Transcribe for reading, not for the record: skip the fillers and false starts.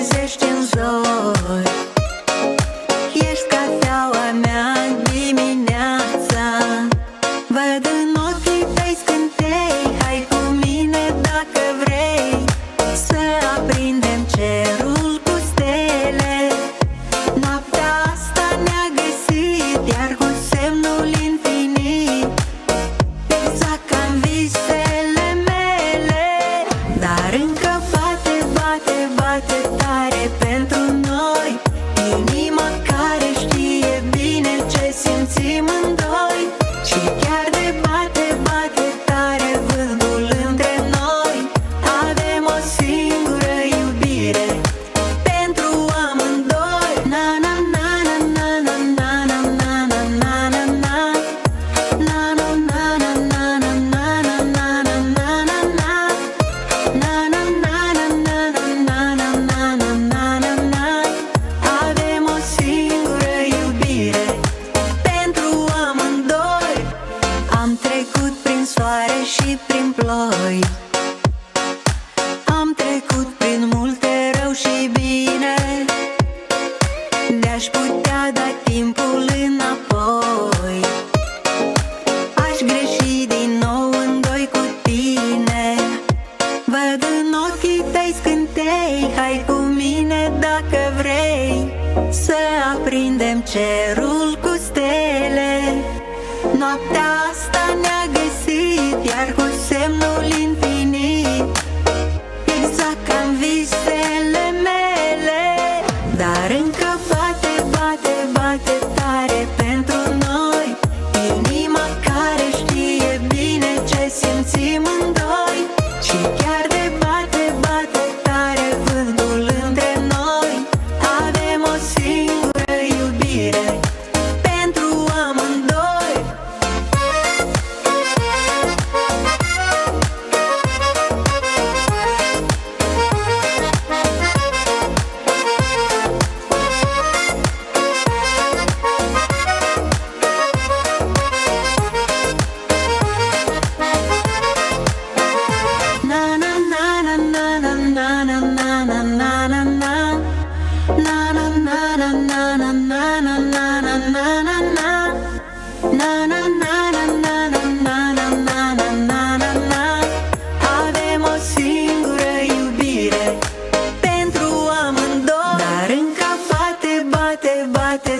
trezești în zori. Ești cafeaua mea dimineața. Văd în ochii tăi scântei. Hai cu mine dacă vrei să aprindem cerul cu stele. Noaptea asta ne-a găsit, iar cu semnul infinit, exact ca în visele mele. Dar încă bate, bate, bate tare pentru noi inima care știe bine ce simțim în doi. Și chiar de bate, bate tare vântul între noi, avem o singură iubire pentru amândoi. Na na na na na na na na na na na na na. Na na na na na na na na na na na na na. Na na na na na na na na na na na na. Avem o singură iubire pentru amândoi. Am trecut prin soare și prin ploi, am trecut prin multe rău și bine. De-aș putea da timpul înapoi, aș greși din nou în doi cu tine. Văd în ochii tăi scântei. Hai cu mine dacă vrei să aprindem cerul cu stele. Noaptea asta ne-a găsit, iar cu semnul infinit, exact ca în visele mele. Dar încă bate, bate, bate tare pentru noi inima care știe bine ce simțim în doi. Și chiar de bate, bate tare vântul între noi, avem o singură iubire pentru amândoi. Na na na na na na na na na na na na na. Na na na na na na na na na na na na na. Na na na na na na na na na na na na na. Avem o singură iubire pentru amândoi. Dar încă bate, bate, bate